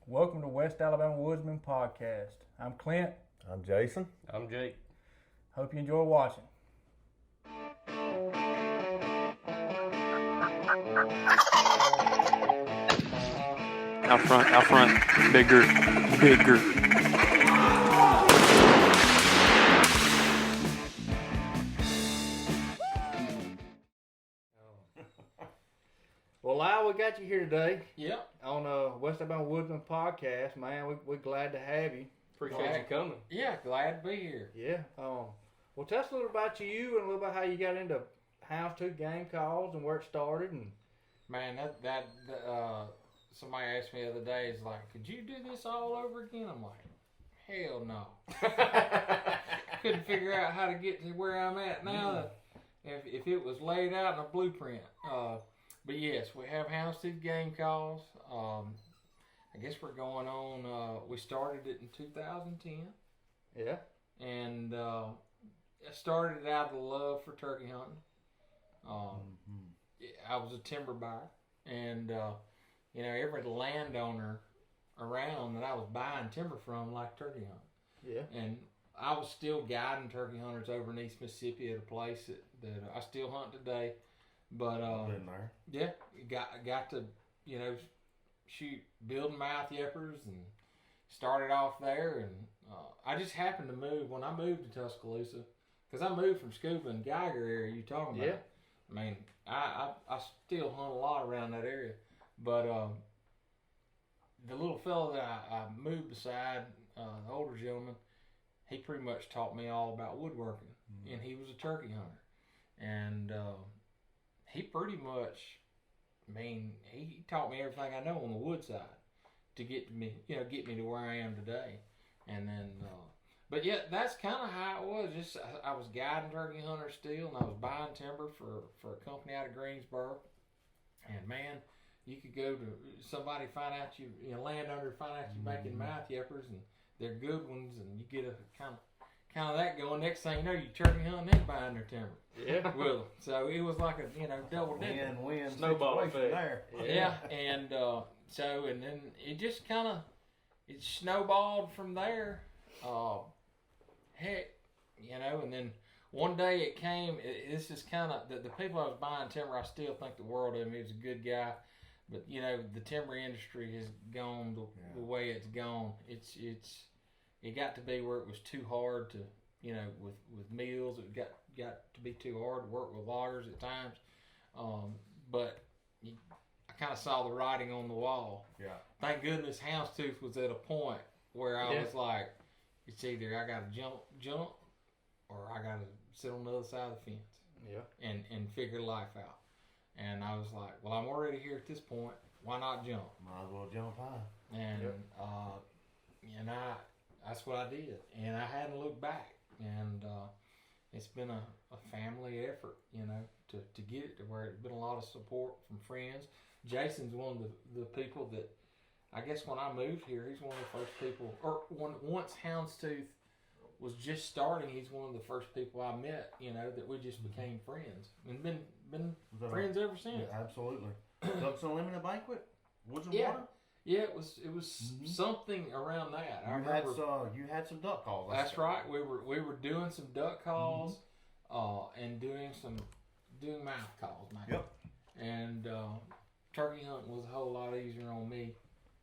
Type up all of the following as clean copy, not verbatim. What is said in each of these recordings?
Welcome to West Alabama Woodsman Podcast. I'm Clint. I'm Jason. I'm Jake. Hope you enjoy watching. Out front, bigger. Well, Lyle, we got you here today. Yep. On West Alabama Woodsman Podcast. Man, we're glad to have you. Appreciate you coming. Yeah, glad to be here. Yeah. Well, tell us a little about you and a little about how you got into Houndstooth game calls and where it started. And Man, that somebody asked me the other day, is like, could you do this all over again? I'm like, hell no. Couldn't figure out how to get to where I'm at now if it was laid out in a blueprint. But yes, we have Houndstooth game calls. I guess we're going on, we started it in 2010. yeah. And I started it out of the love for turkey hunting. I was a timber buyer, and every landowner around that I was buying timber from liked turkey hunting. Yeah. And I was still guiding turkey hunters over in East Mississippi at a place that I still hunt today. But Been there. yeah, got to shoot building mouth yippers and started off there. And I just happened to move when I moved to Tuscaloosa, because I moved from Scuba and Geiger area you talking about. Yeah. I mean, I still hunt a lot around that area, but the little fellow that I moved beside, the older gentleman, he pretty much taught me all about woodworking, and he was a turkey hunter, and he pretty much, he taught me everything I know on the wood side to get me to where I am today, and then. But yeah, that's kind of how it was. Just I was guiding turkey hunters still, and I was buying timber for a company out of Greensboro. And man, you could go to somebody find out landowner find out you're making mouth yippers, and they're good ones, and you get a kind of that going. Next thing you know, you turkey hunting and buying their timber. Yeah. Well, so it was like a double dip. Win-win Snowball situation effect. there. Yeah, and and then it just it snowballed from there. Heck, and then one day it came. This is kind of the people I was buying timber. I still think the world of him. He was a good guy, but the timber industry has gone the way it's gone. It got to be where it was too hard to with mills. It got to be too hard to work with loggers at times. But I kind of saw the writing on the wall. Yeah. Thank goodness Houndstooth was at a point where I was like, it's either I got to jump, or I got to sit on the other side of the fence. Yeah. And figure life out. And I was like, well, I'm already here at this point. Why not jump? Might as well jump high. And that's what I did. And I hadn't looked back. And it's been a family effort, to get it to where it's been a lot of support from friends. Jason's one of the people that, I guess when I moved here, he's one of the first people, or once Houndstooth was just starting, he's one of the first people I met, that we just became friends. And been friends ever since. Yeah, absolutely. Ducks Unlimited Banquet? Woods and Yeah. Water? Yeah, it was something around that. You had some duck calls. That's right. We were doing some duck calls, and doing mouth calls, man. Yep. And turkey hunting was a whole lot easier on me,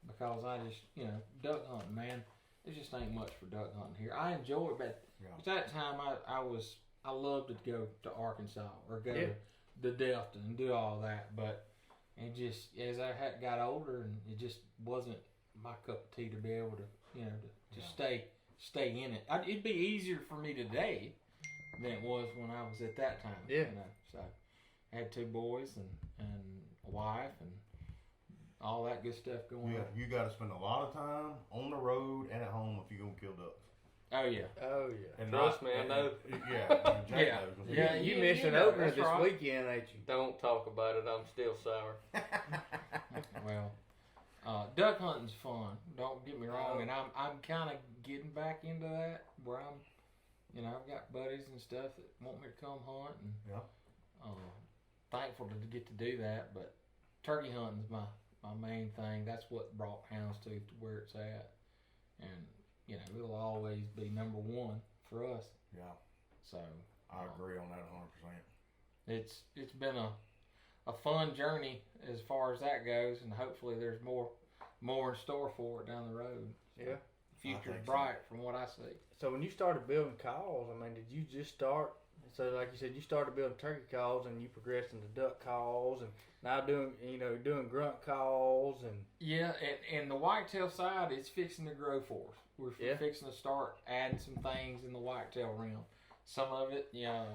because I just duck hunting, man. There just ain't much for duck hunting here. I enjoy it, but at that time I loved to go to Arkansas or go to the Delta and do all that, but it just, as I got older, and it just wasn't my cup of tea to be able to stay in it. It'd be easier for me today than it was when I was at that time. Yeah. So I had 2 boys and a wife and all that good stuff going on. Yeah, you got to spend a lot of time on the road and at home if you're going to kill ducks. Oh, yeah. Oh, yeah. And Trust me, I know. Yeah. Jake Yeah. knows. Yeah. You you missed an know, opener that's this right. weekend, ain't you? Don't talk about it. I'm still sour. Well, duck hunting's fun. Don't get me wrong, and I'm kind of getting back into that where I've got buddies and stuff that want me to come hunt, and thankful to get to do that. But turkey hunting's my my main thing. That's what brought Houndstooth to where it's at, and you know it'll always be number one for us. Yeah. So I agree on that 100%. it's been a fun journey as far as that goes, and hopefully there's more in store for it down the road. So Yeah. the future's so. bright from what I see. So when you started building calls, I mean, did you just start? So like you said, you started building turkey calls, and you progressed into duck calls, and now doing grunt calls, and Yeah, and the whitetail side is fixing to grow for us. We're Yeah. fixing to start adding some things in the whitetail realm. Some of it, the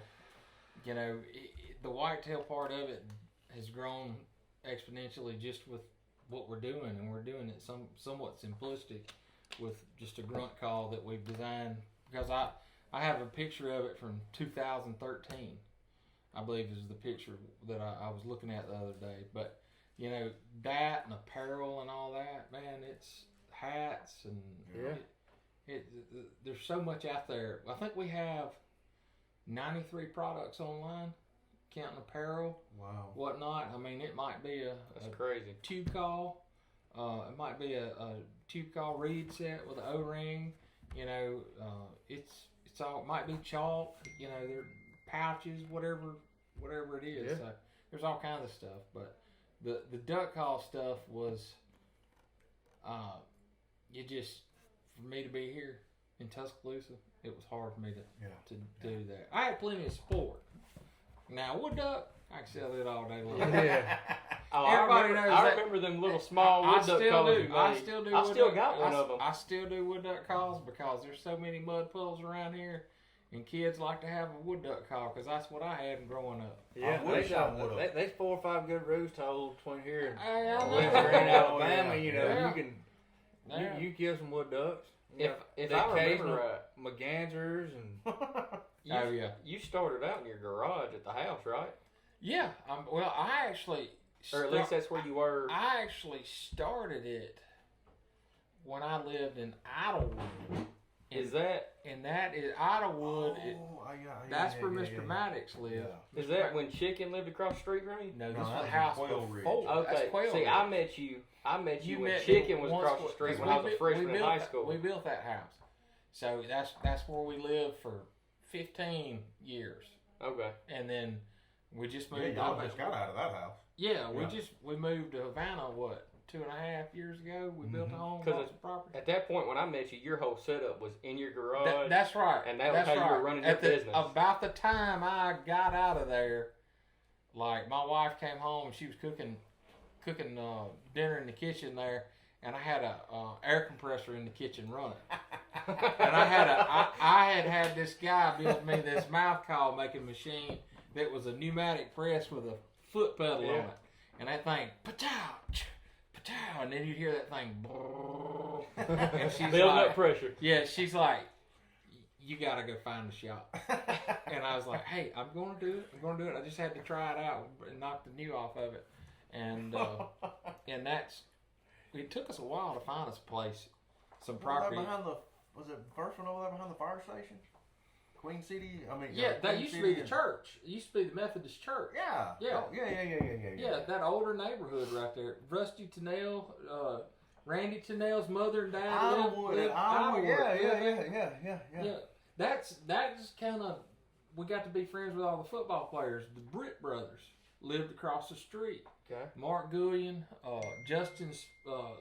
whitetail part of it has grown exponentially just with what we're doing, and we're doing it somewhat simplistic with just a grunt call that we've designed. Because I have a picture of it from 2013, I believe is the picture that I was looking at the other day. But that and apparel and all that, man, it's hats and there's so much out there. I think we have 93 products online, counting apparel, Wow. whatnot. I mean, it might be That's a crazy. tube call. It might be a tube call reed set with an O-ring. It's all, it might be chalk. They're pouches, whatever it is. Yeah. So there's all kinds of stuff. But the duck call stuff was, for me to be here in Tuscaloosa, it was hard for me to do that. I had plenty of support. Now wood duck, I can sell it all day long. yeah. Oh, Everybody knows I that. remember them little small wood I duck still calls do. you I made. still do. I wood still duck- got one I, of them. I still do wood duck calls because there's so many mud puddles around here, and kids like to have a wood duck call because that's what I had growing up. Yeah, I wish I would've. there's 4 or 5 good roost holes between here Hey, I and know. Western and Oh, Alabama. yeah. You Yeah. can Yeah. you kill some wood ducks. If the I remember occasional right, Mergansers and you, Oh yeah. you started out in your garage at the house, right? Yeah. Well, I actually. Or at least that's where you were. I actually started it when I lived in Idlewood. Is that And that is Idlewood. That's where Mr. Maddox lived. Yeah. is that when Chicken lived across the street from you? No, this No, was that the was house in Quail Ridge. before. Okay. That's Quail See, Ridge. I met you when met Chicken me was once across the before- street 'cause when I was we a built- freshman we in built high that- school. We built that house, so that's where we lived for 15 years, Okay. and then we just Yeah, moved. y'all just got out of that house. Yeah, Yeah. we moved to Havana. What, 2.5 years ago? We built a home, 'Cause bought it's- some property. At that point when I met you, your whole setup was in your garage. That's right. and that was that's how you right. were running your At the- business. About the time I got out of there, like my wife came home and she was cooking dinner in the kitchen there, and I had a air compressor in the kitchen running, and I had this guy build me this mouth call making machine that was a pneumatic press with a foot pedal on it, and that thing patow, patow, and then you'd hear that thing, and she's Building like, up pressure. yeah, she's like, you gotta go find a shop. And I was like, hey, I'm gonna do it. I just had to try it out and knock the new off of it. And it took us a while to find us a place, some property. Was it the first one over there behind the fire station? Queen City? Yeah, that Queen used to City be the and- church. It used to be the Methodist church. Yeah. Yeah. Oh, yeah. Yeah, that older neighborhood right there. Rusty Tennell, Randy Tennell's mother and dad lived Idlewood. lived Yeah. Yeah, that's kind of, we got to be friends with all the football players. The Britt brothers lived across the street. okay. Mark Gullion, Justin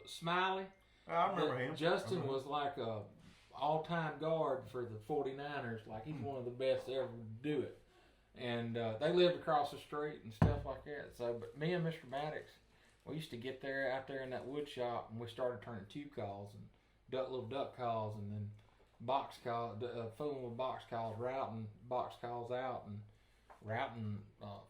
Smiley. I remember him. Justin was like a all-time guard for the 49ers. Like he's one of the best to ever do it. And they lived across the street and stuff like that. So, but me and Mr. Maddox, we used to get there out there in that wood shop, and we started turning tube calls and little duck calls, and then fooling with box calls, routing box calls out, and routing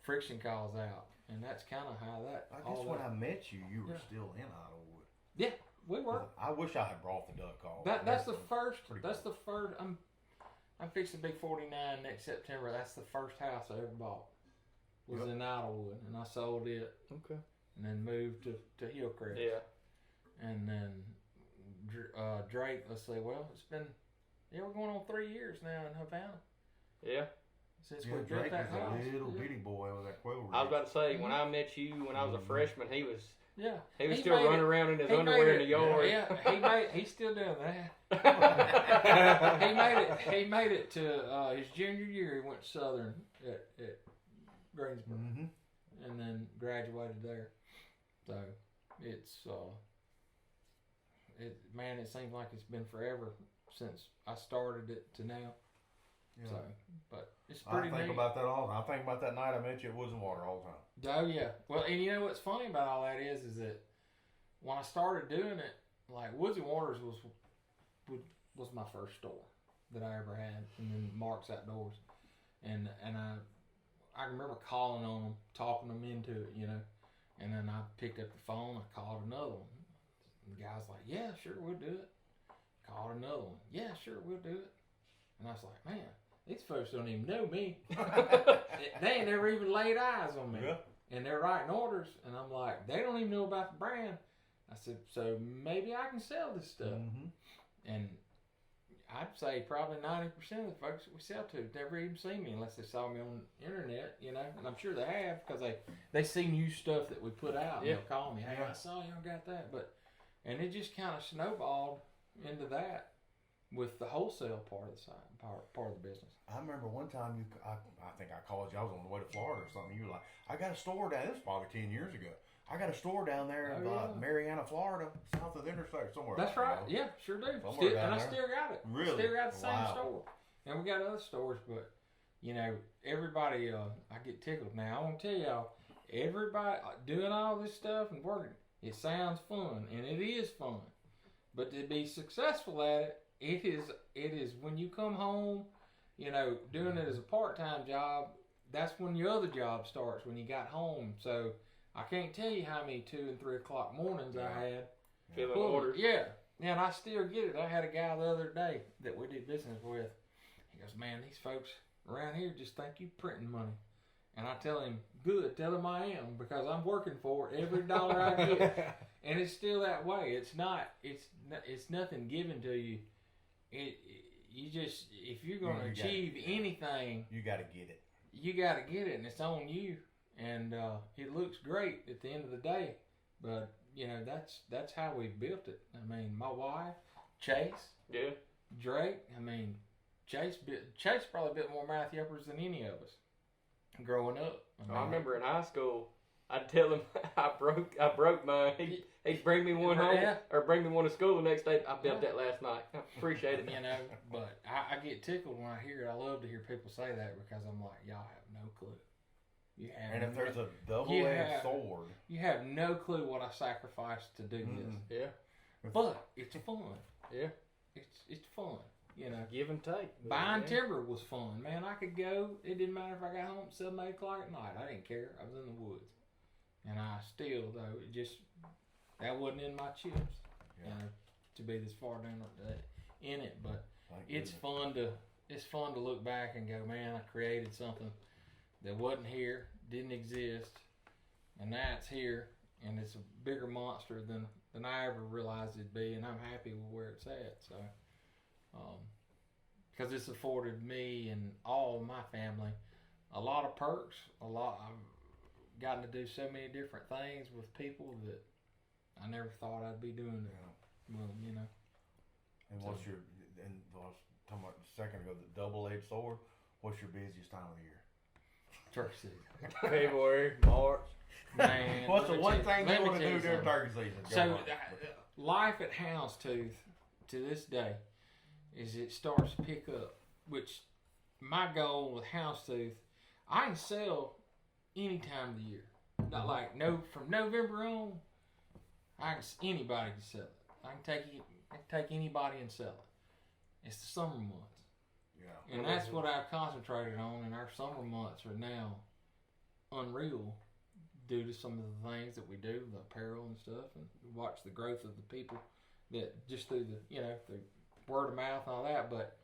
friction calls out. And that's kind of how that. I guess when I met you, you were still in Idlewood. Yeah, we were. I wish I had brought the duck call. That's the first. pretty That's cool. the first. I'm fixing to be 49 next September. That's the first house I ever bought. Was Yep. in Idlewood, and I sold it, Okay. and then moved to Hillcrest. Yeah. And then Drake. Let's see. Well, it's been we're going on 3 years now in Havana Yeah. since Yeah, we Drake built that was house. a little Yeah. bitty boy with that Quail Ridge. I was about to say, when I met you when I was a freshman, he was Yeah. He was still running around in his underwear in the yard. Yeah, he's still doing that. he made it to his junior year. He went to Southern at Greensboro, and then graduated there. So it's it seems like it's been forever since I started it to now. Yeah. So, but it's pretty. I think about that all. I think about that night I met you at Woods and Water all the time. Oh yeah. Well, and you know what's funny about all that is that when I started doing it, like Woods and Waters was my first store that I ever had, and then Mark's Outdoors, and I remember calling on them, talking them into it, you know, and then I picked up the phone, I called another one, and the guy's like, yeah, sure, we'll do it. Called another one, yeah, sure, we'll do it. And I was like, man, these folks don't even know me. They ain't never even laid eyes on me. Yeah. And they're writing orders, and I'm like, they don't even know about the brand. I said, so maybe I can sell this stuff. And I'd say probably 90% of the folks that we sell to never even seen me unless they saw me on the internet, you know. And I'm sure they have because they see new stuff that we put out. And they'll call me, hey, I saw you got that. And it just kind of snowballed into that with the wholesale part of the side, part of the business. I remember one time I think I called you. I was on the way to Florida or something. You were like, I got a store down. This was probably 10 years ago. I got a store down there in Marianna, Florida, south of the interstate, somewhere. That's right. Yeah, sure do. I still got it. Really? Still got the same store. And we got other stores, but you know, everybody. I get tickled now. I want to tell y'all, everybody doing all this stuff and working. It sounds fun, and it is fun. But to be successful at it, it is when you come home, you know, doing it as a part-time job. That's when your other job starts, when you got home. So I can't tell you how many 2 and 3 o'clock mornings I had. Filling orders. Yeah. And I still get it. I had a guy the other day that we did business with. He goes, man, these folks around here just think you printing money. And I tell him, good, tell him I am, because I'm working for it every dollar I get. And it's still that way. It's nothing given to you. You just, if you're going to achieve anything, you got to get it. You got to get it, and it's on you. And it looks great at the end of the day, but you know that's how we built it. I mean, my wife, Chase, Drake. I mean, Chase probably built more mouth yuppers than any of us growing up. I remember in high school, I'd tell him I broke mine. He'd bring me one home or bring me one to school the next day. I built that last night. I appreciate it. You know, but I get tickled when I hear it. I love to hear people say that because I'm like, y'all have no clue. And if there's a double-edged sword, you have no clue what I sacrificed to do this. Yeah, but it's fun. Yeah, it's fun. You know, give and take. Buying timber was fun, man. I could go. It didn't matter if I got home at 7, 8 o'clock at night. I didn't care. I was in the woods, and I still though that wasn't in my chips. You know, to be this far down in it, but it's fun to look back and go, man, I created something that wasn't here, didn't exist, and now it's here, and it's a bigger monster than I ever realized it'd be, and I'm happy with where it's at. So, because it's afforded me and all of my family a lot of perks. I've gotten to do so many different things with people that I never thought I'd be doing it. Well, you know. And I was talking about a second ago, the double-edged sword. What's your busiest time of the year? Turkey season. February, March. Man, what's the one thing you want to do during turkey season? So, life at Houndstooth to this day is it starts to pick up. Which my goal with Houndstooth, I can sell any time of the year. Not like from November on. Anybody can sell it. I can take anybody and sell it. It's the summer months. Yeah. And that's what I've concentrated on, and our summer months are now unreal due to some of the things that we do, the apparel and stuff, and watch the growth of the people that just through the word of mouth and all that. But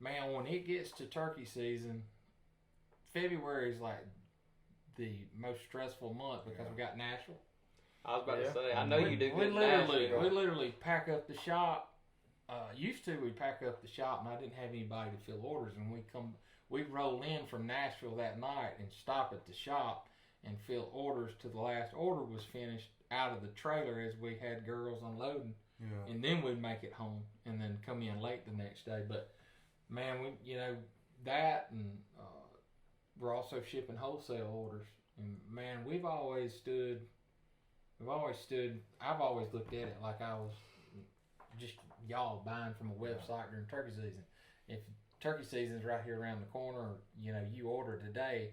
man, when it gets to turkey season, February is like the most stressful month because we got Nashville. I was about to say, I know you do. We literally pack up the shop. Used to we pack up the shop and I didn't have anybody to fill orders, and we'd roll in from Nashville that night and stop at the shop and fill orders till the last order was finished out of the trailer as we had girls unloading, Yeah. and then we'd make it home and then come in late the next day. But man, we that, and we're also shipping wholesale orders. And man, I've always looked at it like I was just y'all buying from a website during turkey season. If turkey season's right here around the corner, or, you order today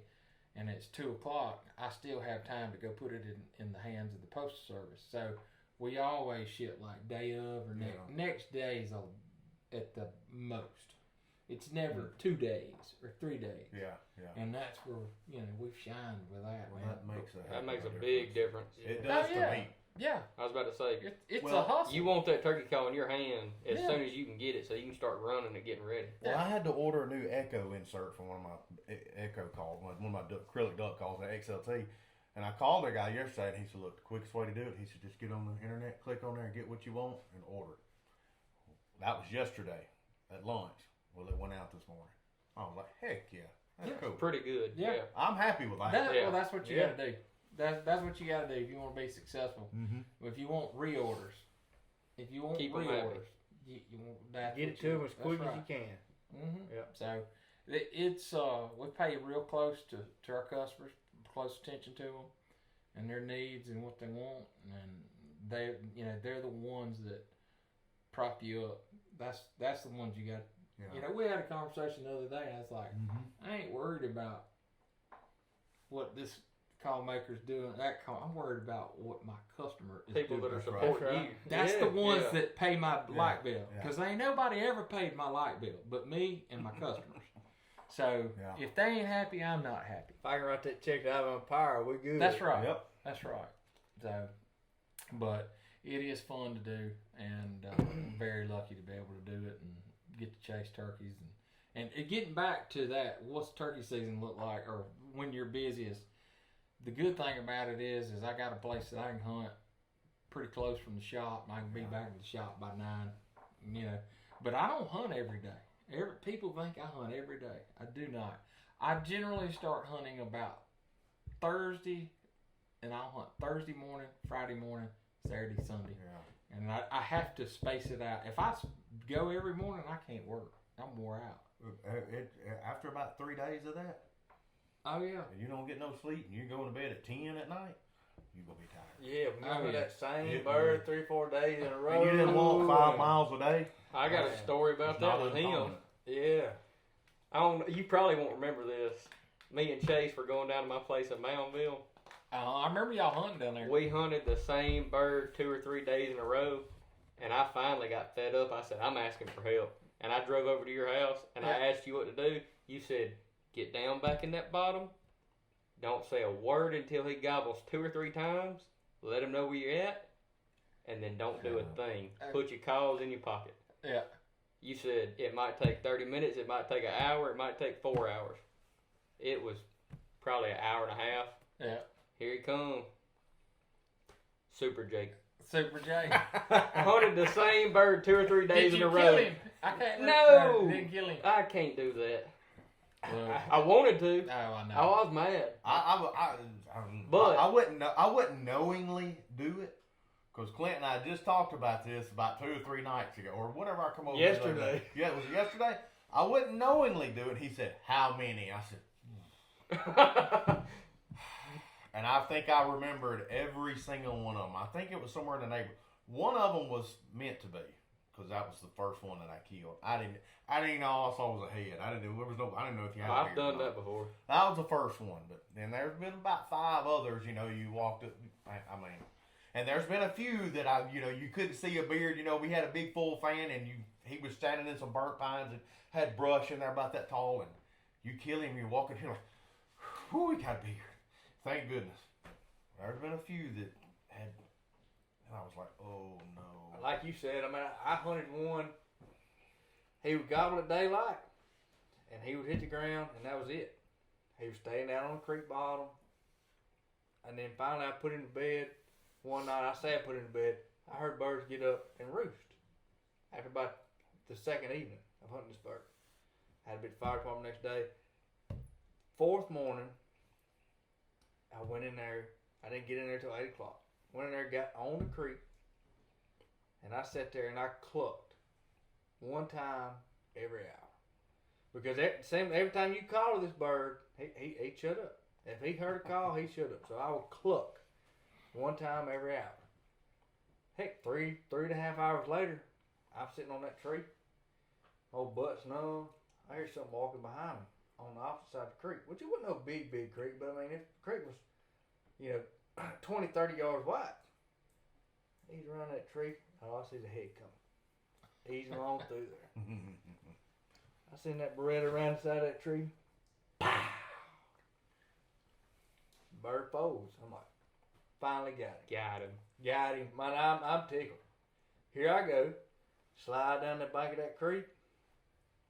and it's 2:00, I still have time to go put it in the hands of the postal service. So we always ship like day of or next days at the most. It's never 2 days or 3 days. Yeah. And that's where we've shined with that. Well, man. that makes a big difference. It does to me. Yeah. I was about to say, it's a hustle. you want that turkey call in your hand as soon as you can get it, so you can start running and getting ready. Well, I had to order a new Echo insert for one of my Echo calls, one of my acrylic duck calls, the XLT. And I called the guy yesterday, and he said, "Look, the quickest way to do it," he said, "just get on the internet, click on there, and get what you want, and order it." That was yesterday at lunch. Well, it went out this morning. I was like, heck yeah, that's cool. Pretty good. Yeah. I'm happy with that. Well, that's what you got to do. That's what you got to do if you want to be successful. Mm-hmm. If you want reorders, you want that's Get it to them as quick as you can. Mm-hmm. Yeah. So it's we pay real close to our customers, close attention to them and their needs and what they want, and they're the ones that prop you up. That's the ones you got. Yeah. We had a conversation the other day, and I was like, I ain't worried about what this call maker's doing. I'm worried about what my customer is doing. People that are supporting you. That's the ones that pay my light bill. Because ain't nobody ever paid my light bill but me and my customers. So if they ain't happy, I'm not happy. If I can write that check out on power, we good. That's right. Yep. That's right. So, but it is fun to do, and I'm very lucky to be able to do it and get to chase turkeys. And getting back to that, what's turkey season look like, or when you're busiest? The good thing about it is I got a place that I can hunt pretty close from the shop, and I can be back at the shop by 9. But I don't hunt every day. People think I hunt every day. I do not. I generally start hunting about Thursday, and I'll hunt Thursday morning, Friday morning, Saturday, Sunday. Yeah. And I have to space it out. If I go every morning, I can't work. I'm wore out. After about 3 days of that, oh yeah, and you don't get no sleep, and you're going to bed at 10 at night, you're gonna be tired. Yeah, remember that same bird 3-4 days in a row. And you didn't walk 5 miles a day. I got a story about that with him. Yeah, you probably won't remember this. Me and Chase were going down to my place in Moundville. I remember y'all hunting down there. We hunted the same bird 2 or 3 days in a row, and I finally got fed up. I said, "I'm asking for help." And I drove over to your house, and I asked you what to do. You said, "Get down back in that bottom. Don't say a word until he gobbles 2 or 3 times. Let him know where you're at. And then don't do a thing. Put your calls in your pocket." Yeah. You said it might take 30 minutes. It might take an hour. It might take 4 hours. It was probably an hour and a half. Yeah. Here he come. Super Jake. Super J. Hunted the same bird 2 or 3 days in a row. Did you kill him? I can't. No. Didn't kill him. I can't do that. Well, I wanted to. oh, I know. I was mad. But I wouldn't knowingly do it, because Clint and I just talked about this about 2 or 3 nights ago, or whatever I come over yesterday. Yeah, it was yesterday. I wouldn't knowingly do it. He said, "How many?" I said, and I think I remembered every single one of them. I think it was somewhere in the neighborhood. One of them was meant to be, because that was the first one that I killed. I didn't know all I saw was a head. I didn't know if you had. I've done that before. That was the first one, but then there's been about 5 others. You walked up. I mean, and there's been a few that you couldn't see a beard. We had a big full fan, and he was standing in some burnt pines and had brush in there about that tall, and you kill him, you're walking here like, whoo, he got a beard. Thank goodness. There's been a few that had, and I was like, oh no. Like you said, I hunted one. He would gobble at daylight, and he would hit the ground, and that was it. He was staying down on the creek bottom, and then finally I put him to bed. One night I say I put him to bed, I heard birds get up and roost. After about the second evening of hunting this bird, I had to be at the fire department next day. 4th morning, I went in there. I didn't get in there till 8 o'clock. went in there, got on the creek, and I sat there and I clucked one time every hour. Because every time you call this bird, he'd shut up. If he heard a call, he'd shut up. So I would cluck one time every hour. Heck, 3.5 hours later, I'm sitting on that tree, old butt's numb. I hear something walking behind me on the opposite side of the creek, which it wasn't no big creek, but I mean, if the creek was, 20, 30 yards wide. He's around that tree. Oh, I see the head coming. Easing on through there. I seen that Beretta around the side of that tree. Pow! Bird folds. I'm like, finally got him. Got him. Man, I'm tickled. Here I go. Slide down the bank of that creek.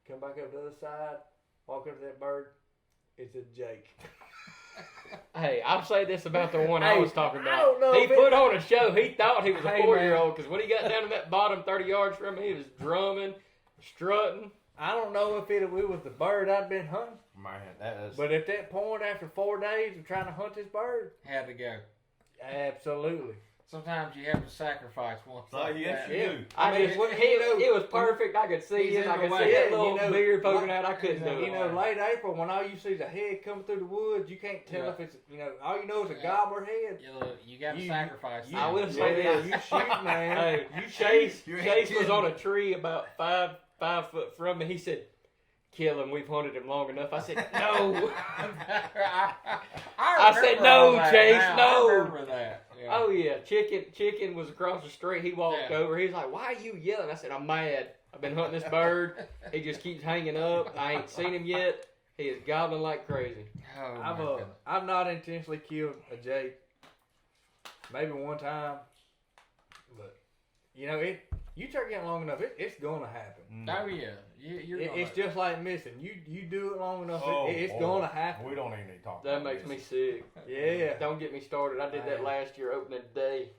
Come back up the other side. Walk up to that bird. It's a Jake. Hey, I'll say this about the one I was talking about. I don't know He put on a show. He thought he was a 4-year-old because when he got down to that bottom 30 yards from me, he was drumming, strutting. I don't know if it was the bird I'd been hunting. Man, that is. But at that point, after 4 days of trying to hunt this bird, Had to go. absolutely. Sometimes you have to sacrifice one. Yes, you Yeah. do. It was perfect. I could see He's it. I in could the see way. that Yeah, little beard poking out. I couldn't do You it. know, late April, when all you see is a head coming through the woods, you can't tell Yeah. if it's, all you know is a gobbler head. You got to You- sacrifice. I will say this. You shoot, man. Hey, You Chase You ain't was kidding. on a tree about five foot from me. He said, "Kill him. We've hunted him long enough." I said, "No." I said, "No, Chase, no." I remember that. Yeah. Oh yeah, chicken was across the street. He walked Yeah. over. He's like, "Why are you yelling?" I said, "I'm mad. I've been hunting this bird. He just keeps hanging up. I ain't seen him yet. He is gobbling like crazy." Oh, my goodness. I've not intentionally killed a jay. Maybe one time, but you turkey hunt long enough, it's gonna happen. Oh yeah, you're. It's just like missing. You do it long enough, Oh, it's boy. gonna happen. We don't even need to talk That about makes this. me sick. Yeah. Don't get me started. I did that last year opening day.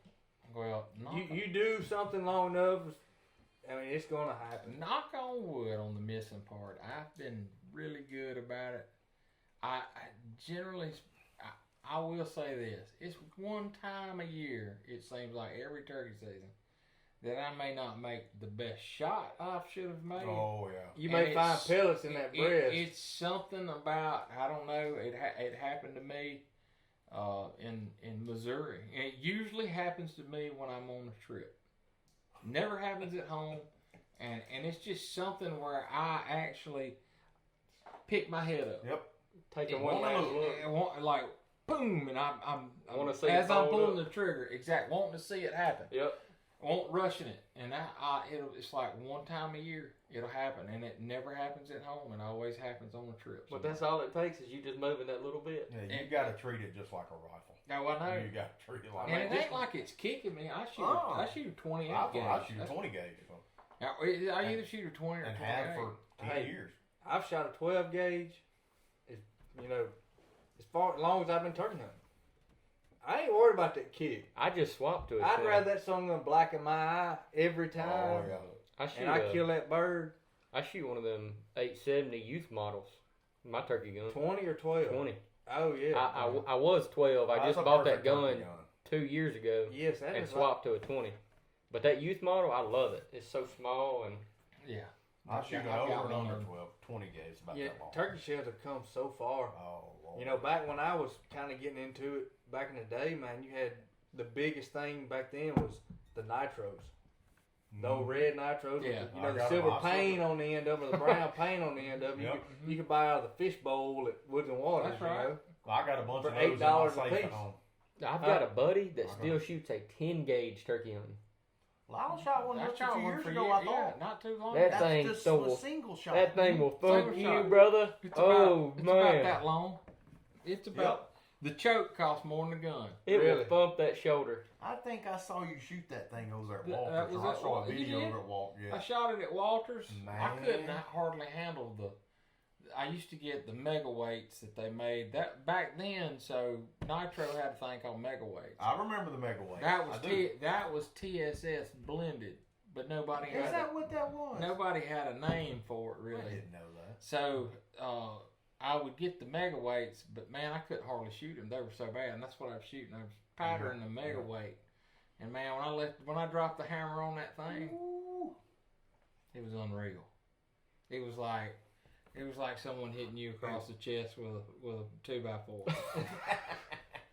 Well, You do something long enough, I mean, it's gonna happen. knock on wood on the missing part. I've been really good about it. I generally, I will say this: it's one time a year. It seems like every turkey season that I may not make the best shot I should have made. Oh yeah. You And may find pellets in that breast. It's something about, I don't know. It happened to me in Missouri. And it usually happens to me when I'm on a trip. Never happens at home, and it's just something where I actually pick my head up. Yep. Taking It one won't- last look. it won't, like boom, and I wanna see as it I'm fold pulling up. the trigger, wanting to see it happen. Yep. Won't rushing it, and it's like one time a year it'll happen, and it never happens at home. It always happens on a trip. But that's all it takes is you just moving that little bit. Yeah, you got to treat it just like a rifle. No, I know. You got to treat it like. And it a ain't like it's kicking me. I shoot. Oh. I shoot a 28 I gauge. shoot a 20 gauge so. I either shoot a 20 or and 28. have for 10 Hey. years. I've shot a 12 gauge. As long as I've been turkey hunting. I ain't worried about that kick. I just swapped to it. I'd rather that sun gun blacken my eye every time. Oh yeah. I shoot. And I kill that bird. I shoot one of them 870 youth models. My turkey gun. 20 or 12? 20. Oh, yeah. I was 12. I That's just a bought that perfect turkey gun 2 years ago Yes, that and is swapped to a 20. But that youth model, I love it. It's so small and Yeah. I shoot an I've over got and one under of them. 12, 20 gauge about Yeah, that long. turkey shells have come so far. Oh, Lord. Back when I was kind of getting into it, back in the day, man, you had the biggest thing back then was the nitros. The old red nitros, Yeah. with the, I the got silver them. I paint on the end of it, the brown paint on the end of it. Yep. You could buy out of the fish bowl at Woods and Waters, That's right. I got a bunch For of those in my $8 a safe piece. at home. I've got a buddy that Okay. still shoots a 10 gauge turkey hunting. Lyle shot one I just a shot few one years for ago, you. I Yeah, thought. not too long. That That's thing just so a will- single shot. That thing will thump Single you, shot. brother. It's Oh, about man. that long. It's about the choke costs more than the gun. It Really? will thump that shoulder. I think I saw you shoot that thing over there at That Walters. was or I at saw a Wal- video yeah. over at Walters. I Yeah. shot it at Walters. I couldn't Man. hardly handle the. I used to get the mega weights that they made that back then. So Nitro had a thing called mega weights. I remember the mega weight. That was I do. that was TSS blended, but nobody Is had that what that was? nobody had a name for it I really. didn't know that. So I would get the mega weights, but man, I couldn't hardly shoot them. They were so bad, and that's what I was shooting. I was powdering the mega weight And man, when I dropped the hammer on that thing, it was unreal. It was like someone hitting you across the chest with a 2x4.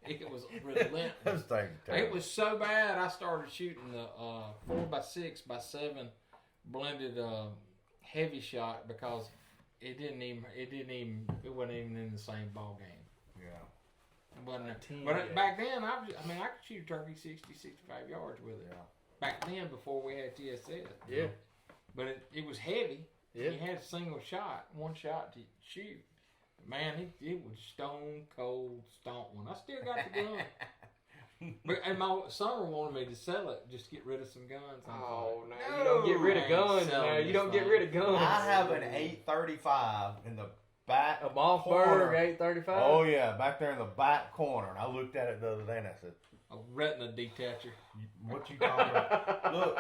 It was relentless. Those things are terrible. It was so bad. I started shooting the 4x6x7 blended heavy shot because it wasn't even in the same ball game. Yeah. But back then, I could shoot a turkey 60, 65 yards with it. Yeah. Back then, before we had TSS. Yeah. But it was heavy. Yeah. You had a single shot, one shot to shoot. Man, it was stone cold stomping. I still got the gun. And my son wanted me to sell it, just get rid of some guns. Oh, no, you don't get rid of guns. No, you don't get rid of guns. I have an 835 in the back A Mossberg corner. 835. Oh yeah, back there in the back corner. And I looked at it the other day and I said, A retina detacher. "What you talking about?" Look,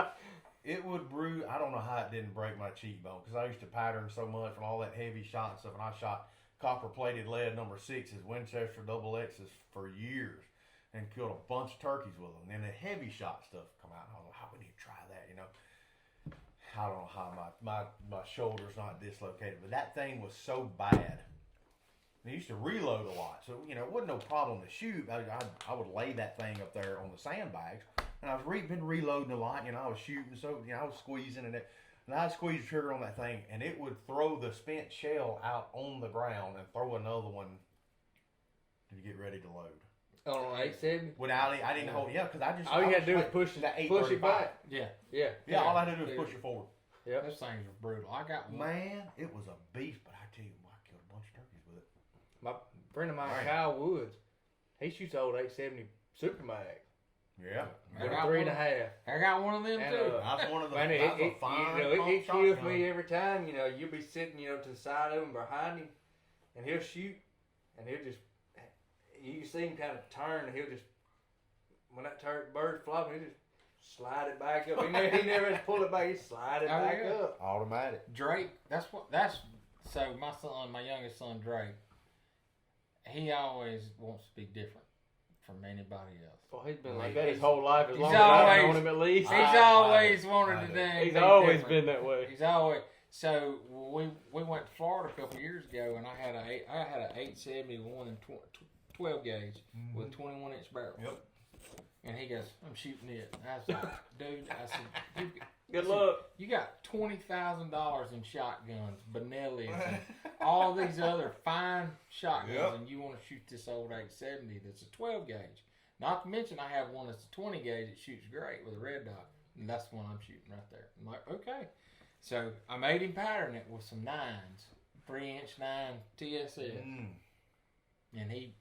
it would bruise. I don't know how it didn't break my cheekbone because I used to pattern so much from all that heavy shot and stuff, and I shot copper-plated lead number 6s, Winchester double X's for years, and killed a bunch of turkeys with them. And then the heavy shot stuff come out. And I was like, "How we need to try that?" You know. I don't know how my shoulder's not dislocated, but that thing was so bad. And I used to reload a lot, so it wasn't no problem to shoot. I would lay that thing up there on the sandbags, and I was been reloading a lot. I was shooting, so I was squeezing and I'd squeeze the trigger on that thing, and it would throw the spent shell out on the ground and throw another one to get ready to load. On 870. Without it, I didn't hold. Yeah, because I just All you I had to do was is push that it back. Yeah. Yeah. Yeah, all I had to do was push it forward. Yep. Those things were brutal. I got one. Man, it was a beast, but I tell you, I killed a bunch of turkeys with it. My friend of mine, Right. Kyle Woods, he shoots old 870 Super Mag Yeah. I with a got 3.5. I got one of them And, too. That's one of the. Man, That's a it fine. kills shotgun. me every time. You'll be sitting, to the side of him, behind him, and he'll shoot, and he'll just, you can see him kind of turn, and he'll just, when that bird's flopping, he'll just slide it back up. He never has to pull it back, he slide it Oh, back yeah. up. Automatic. Drake, so my youngest son Drake, he always wants to be different from anybody else. Well, he's been like that his whole life, as He's long as I've always- known him at least. He's I always do. wanted I to do. dang. He's be always different. been that way. He's always so we went to Florida a couple years ago, and I had an 871 and 12 gauge with 21-inch barrels. Yep. And he goes, "I'm shooting it." And I was like, "Dude," I said, Good luck. "You got $20,000 in shotguns, Benellis, and all these other fine shotguns, Yep. and you want to shoot this old 870 that's a 12 gauge. Not to mention, I have one that's a 20 gauge that shoots great with a red dot, and that's the one I'm shooting right there." I'm like, "Okay." So I made him pattern it with some 9s, 3-inch 9 TSS. And he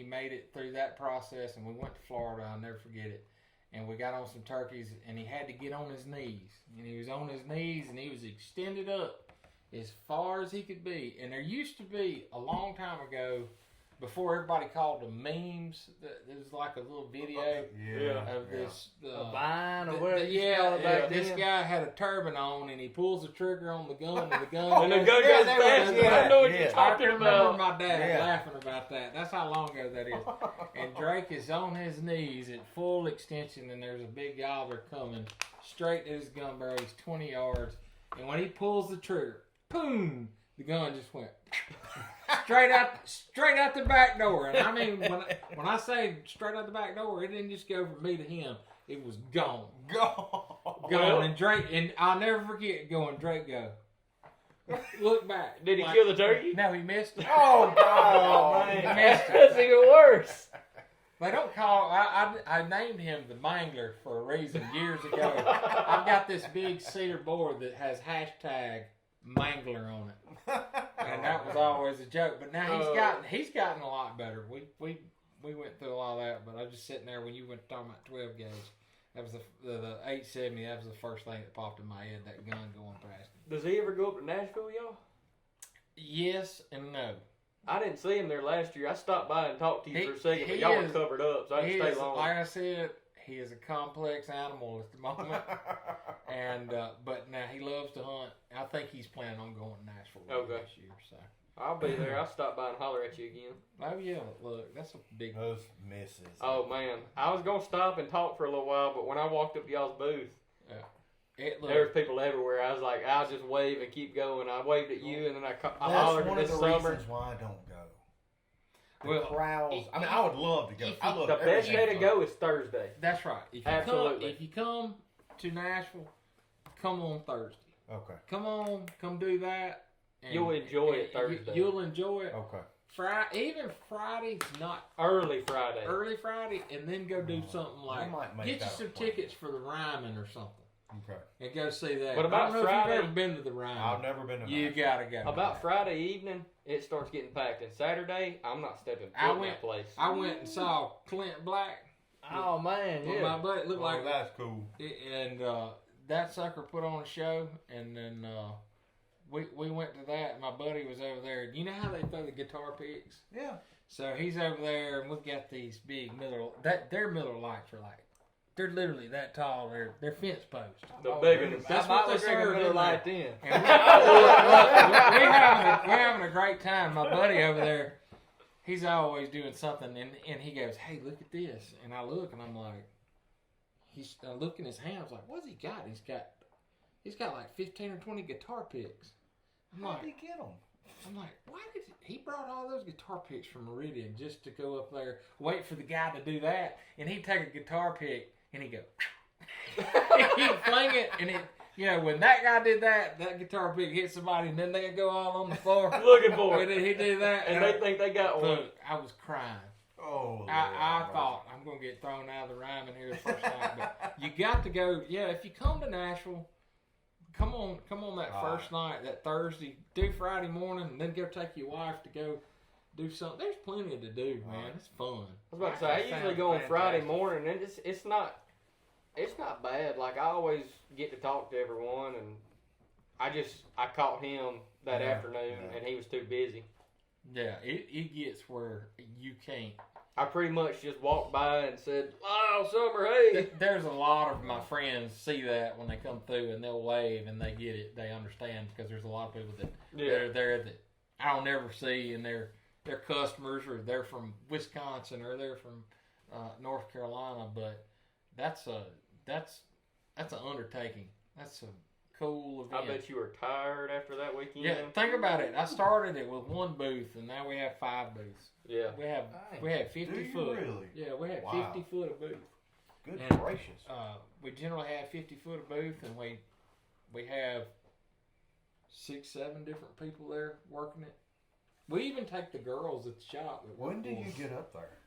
made it through that process, and we went to Florida. I'll never forget it. And we got on some turkeys, and he had to get on his knees. And he was on his knees, and he was extended up as far as he could be. And there used to be, a long time ago, before everybody called them memes, there was like a little video of this. A vine or the- whatever. the- you yeah, call it back this then. guy had a turban on, and he pulls the trigger on the gun, and the gun. And the gun Yeah, goes they fast. were- I know what yeah. you're I talking can remember about. my dad Yeah. laughing about that. That's how long ago that is. And Drake is on his knees at full extension, and there's a big gobbler coming straight to his gun barrel. He's 20 yards, and when he pulls the trigger, boom, the gun just went straight out the back door. And I mean, when I say straight out the back door, it didn't just go from me to him. It was gone. Go. And Drake, and I'll never forget Drake go. Look back. Did he Like, kill the turkey? No, he missed it. Oh God, man. man. That's even worse. They don't call. I named him the Mangler for a reason years ago. I've got this big cedar board that has hashtag Mangler on it, and that was always a joke. But now he's gotten a lot better. We went through a lot of that, but I was just sitting there when you went talking about 12 gauge. That was the 870. That was the first thing that popped in my head. That gun going past me. Does he ever go up to Nashville, y'all? Yes and no. I didn't see him there last year. I stopped by and talked to you for a second, but he y'all were is- covered up, so I didn't stay long. Like I said, He is a complex animal at the moment, and but now he loves to hunt. I think he's planning on going to Nashville this year. So I'll be there. I'll stop by and holler at you again. oh yeah, look, that's a big. Those misses. Oh man, I was gonna stop and talk for a little while, but when I walked up to y'all's booth, there was people everywhere. I was like, I'll just wave and keep going. I waved at you, and then I hollered one this of the summer. reasons why I don't go. Well, crowds. I mean, I would love to go. I love The best day to go is Thursday. That's right. Absolutely. If you come to Nashville, come on Thursday. Okay. Come do that. And, You'll enjoy it Thursday. You'll enjoy it. Okay. Even Friday's not Early Friday. and then go do something like get you some tickets for the Ryman or something. Okay. And go see that. But about I don't know Friday, if you've ever been to the Ryman. I've never been to. You gotta go. About Friday evening, it starts getting packed. And Saturday, I'm not stepping foot in that place. I went and saw Clint Black. Oh man, With my buddy, looked like that's cool. And that sucker put on a show, and then we went to that. And my buddy was over there. You know how they throw the guitar picks? Yeah. So he's over there, and we've got these big their Miller lights are like. They're literally that tall. They're fence posts. The bigger than That's what they serve in light there. then. And we're having a great time. My buddy over there, he's always doing something, and he goes, "Hey, look at this." And I look, and I'm like, I look in his hand. I was like, "What's he got?" He's got like 15 or 20 guitar picks. How did he get them? I'm like, why did he brought all those guitar picks from Meridian just to go up there, wait for the guy to do that, and he'd take a guitar pick and he'd go, he'd fling it, and it, when that guy did that guitar pick hit somebody, and then they'd go all on the floor looking for it. And he did that, and they think they got one. Look, I was crying. Oh, I thought I'm gonna get thrown out of the Ryman here the first night, but you got to go. Yeah, if you come to Nashville. Come on that first night, that Thursday, do Friday morning, and then go take your wife to go do something. There's plenty to do, man. It's fun. I was about to say, I usually go on Friday morning, and it's not bad. Like, I always get to talk to everyone, and I caught him that afternoon, and he was too busy. Yeah, it gets where you can't. I pretty much just walked by and said, "Lyle, Summer, hey." There's a lot of my friends see that when they come through, and they'll wave, and they get it. They understand, because there's a lot of people that are there that I don't ever see, and they're customers, or they're from Wisconsin, or they're from North Carolina. But that's an undertaking. That's a cool event. I bet you were tired after that weekend. Yeah, think about it. I started it with one booth, and now we have 5 booths. Yeah, we have 50 foot. Really? Yeah, we have 50 foot of booth. Good and, gracious. We generally have 50 foot of booth, and we have 6-7 different people there working it. We even take the girls at the shop. When do you get up there?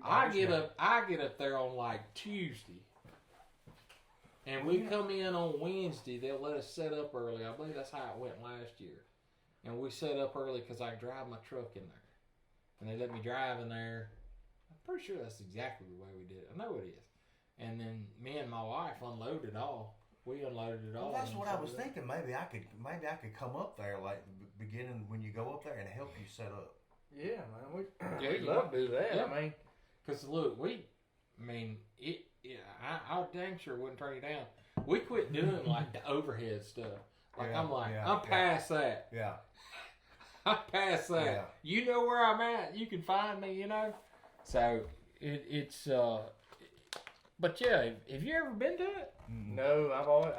I get up there on like Tuesday. And we come in on Wednesday. They'll let us set up early. I believe that's how it went last year. And we set up early because I drive my truck in there. And they let me drive in there. I'm pretty sure that's exactly the way we did it. I know it is. And then me and my wife unloaded it all. We unloaded it all. Well, that's what I was thinking. Maybe I could come up there like the beginning when you go up there and help you set up. Yeah, man. We'd love to do that. Yeah. I mean, because look, I dang sure wouldn't turn you down. We quit doing like the overhead stuff. Like I'm past that. Yeah. I'm past that. Yeah. You know where I'm at. You can find me. So it's. But yeah, have you ever been to it? no, I've always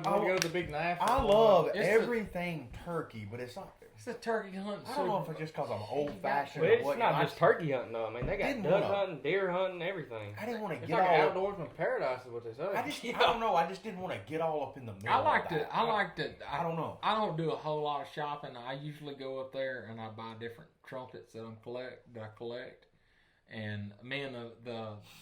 wanted to go to the big knife. I love everything turkey, but it's not. It's a turkey hunt. I don't know if it's just because I'm old fashioned. Well, it's not just turkey hunting though. I mean, they got duck hunting, deer hunting, everything. I didn't want to It's get like all. outdoorsman paradise is what they say. I don't know. I just didn't want to get all up in the middle. I don't know. I don't do a whole lot of shopping. I usually go up there and I buy different trumpets that I collect. And me and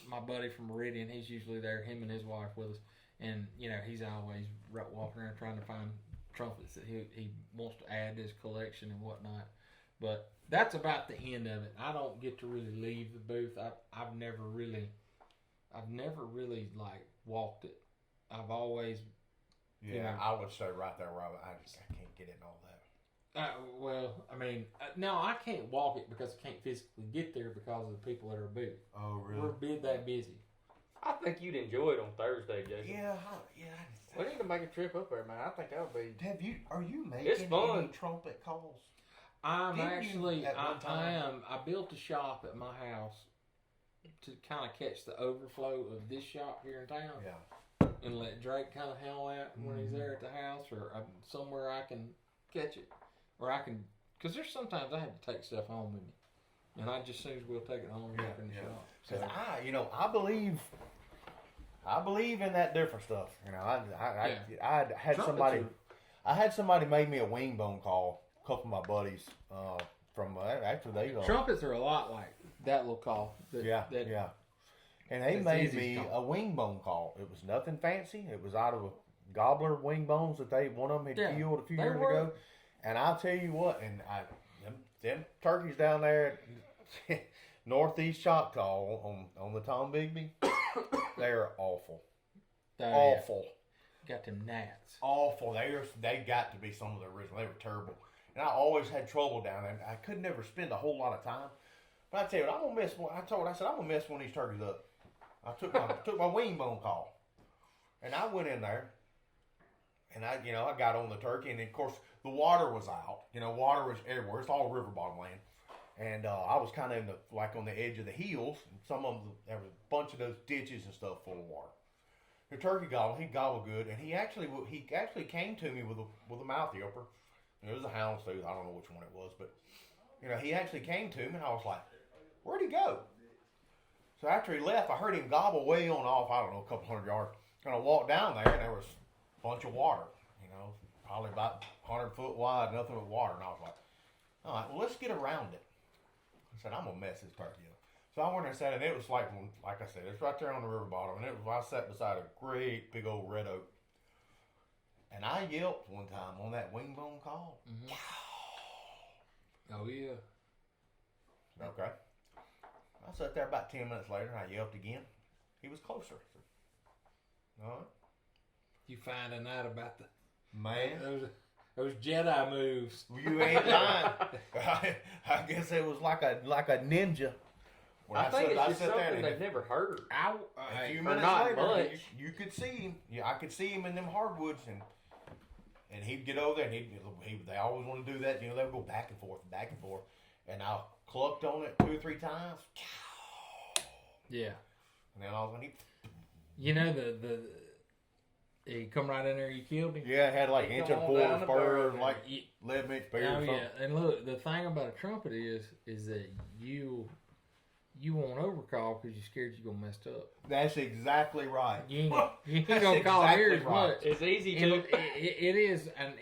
my buddy from Meridian, he's usually there. Him and his wife with us, and he's always walking around trying to find trumpets that he wants to add to his collection and whatnot. But that's about the end of it. I don't get to really leave the booth. I've never really like walked it. I've always I would stay right there, Robert. I can't get in all that. No, I can't walk it because I can't physically get there because of the people that are booth. Oh, really? We're that busy. I think you'd enjoy it on Thursday, Jason. Yeah. We need to make a trip up there, man. I think that would be. Are you making It's fun. any trumpet calls? I'm Didn't you actually, at one I time? am. I built a shop at my house to kind of catch the overflow of this shop here in town. Yeah. And let Drake kind of handle that when he's there at the house, or somewhere I can catch it, or I can, because there's sometimes I have to take stuff home with me, and I just soon as we'll take it home and work in the shop. So Because I believe in that different stuff. You know, I had Trumpets somebody, I had somebody make me a wing bone call. A couple of my buddies from actually they trumpets are a lot like that little call. Yeah. And they That's made easy me to call. a wing bone call. It was nothing fancy. It was out of a gobbler wing bones that one of them had killed a few years ago. And I'll tell you what, and them turkeys down there at Northeast Choctaw on the Tom Bigby, they're awful. Awful. Got them gnats. Awful. They got to be some of the original. They were terrible. And I always had trouble down there. I could never spend a whole lot of time. But I tell you what, I'm gonna mess one. I said I'm gonna mess one of these turkeys up. I took my wing bone call, and I went in there, and I got on the turkey, and of course the water was out. Water was everywhere. It's all river bottom land, and I was kind of on the edge of the hills, and some of them there was a bunch of those ditches and stuff full of water. The turkey he gobbled good, and he actually came to me with a mouth yelper. It was a Houndstooth. I don't know which one it was, but he actually came to me, and I was like, "Where'd he go?" So after he left, I heard him gobble way on off, I don't know, a couple hundred yards. And I walked down there, and there was a bunch of water, probably about 100 foot wide, nothing but water. And I was like, all right, well, let's get around it. I said, I'm going to mess this turkey up. So I went and sat, and it was like I said, it's right there on the river bottom. And I sat beside a great big old red oak. And I yelped one time on that wing bone call. Mm-hmm. Oh, yeah. Okay. I sat there about 10 minutes later, and I yelped again. He was closer. All right. You finding out about the Man. those Jedi moves. You ain't lying. I guess it was like a ninja. When I think it's just sat there something they've never heard. a few or minutes not later, much. you could see him. Yeah, I could see him in them hardwoods, and he'd get over there, and they always want to do that. They would go back and forth, and I clucked on it 2 or 3 times. Yeah. And then all of a sudden he come right in there. You killed him. Yeah, it had like He inch come and on a down quarter the spur, bird, like 11-inch beard. Oh or something. yeah, and look, the thing about a trumpet is that you won't overcall because you're scared you're gonna mess up. That's exactly right. You ain't That's gonna call exactly here as right. much. It's easy to. It is, and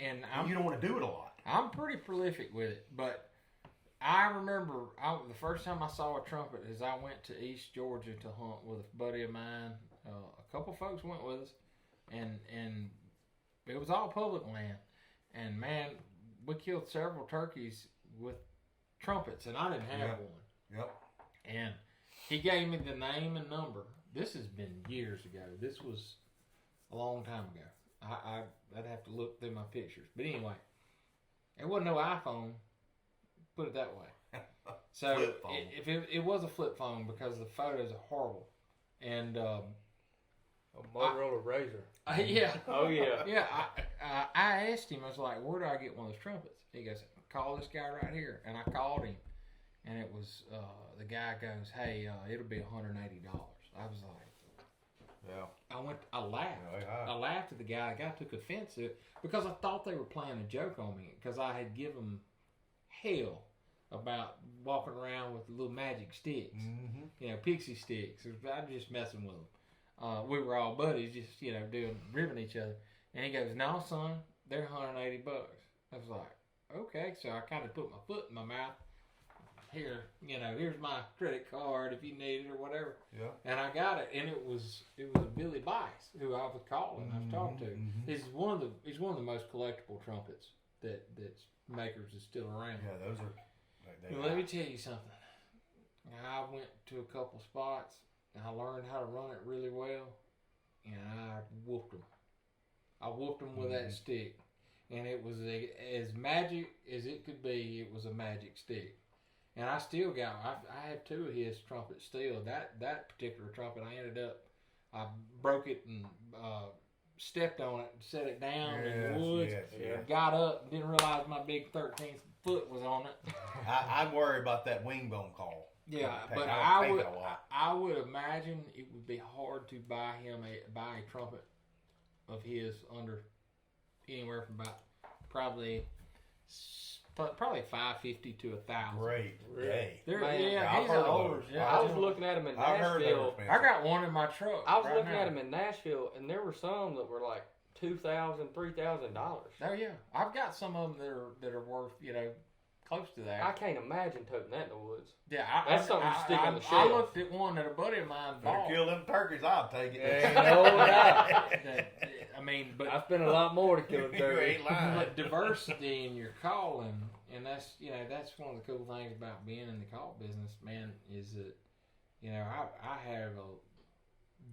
You don't want to do it a lot. I'm pretty prolific with it, but I remember the first time I saw a trumpet is I went to East Georgia to hunt with a buddy of mine. A couple folks went with us, and it was all public land. And man, we killed several turkeys with trumpets, and I didn't have one. Yep. And he gave me the name and number. This has been years ago. This was a long time ago. I'd have to look through my pictures. But anyway, it wasn't no iPhone. Put it that way. So Flip phone. if it was a flip phone because the photos are horrible. And A Motorola Razor. yeah. Oh yeah. Yeah, I asked him, I was like, where do I get one of those trumpets? He goes, call this guy right here. And I called him, and it was, the guy goes, hey, it'll be $180. I was like, Yeah. I laughed. Yeah. I laughed at the guy. The guy took offense to it because I thought they were playing a joke on me because I had given them hell about walking around with little magic sticks, Mm-hmm. pixie sticks. I'm just messing with them. We were all buddies, just ribbing each other. And he goes, "No, son, they're $180." I was like, "Okay." So I kind of put my foot in my mouth. Here, here's my credit card if you need it or whatever. Yeah. And I got it, and it was a Billy Bice who I was calling. I was talking to. Mm-hmm. He's one of the most collectible trumpets that's makers is still around. Yeah, those are. Well, let me tell you something. I went to a couple spots, and I learned how to run it really well, and I whooped them. I whooped them with that stick, and it was as magic as it could be. It was a magic stick, and I still got. I have 2 of his trumpets still. That particular trumpet, I ended up I broke it and stepped on it, set it down in the woods. Got up, didn't realize my big 13th foot was on it. I worry about that wing bone call. Yeah, but I would imagine it would be hard to buy a trumpet of his under anywhere from about probably $550 to $1,000. Great. He's an older. I was looking at him in Nashville. I got one in my truck. I was looking at him in Nashville, and there were some that were like $2,000, $3,000. Oh yeah, I've got some of them that are worth close to that. I can't imagine toting that in the woods. Yeah, that's something you stick on the shelf. I looked at one that a buddy of mine bought. Kill them turkeys, I'll take it. Ain't no doubt. But I spent a lot more to kill a You turkey. ain't lying. But diversity in your calling, and that's one of the cool things about being in the call business, man, is that I have a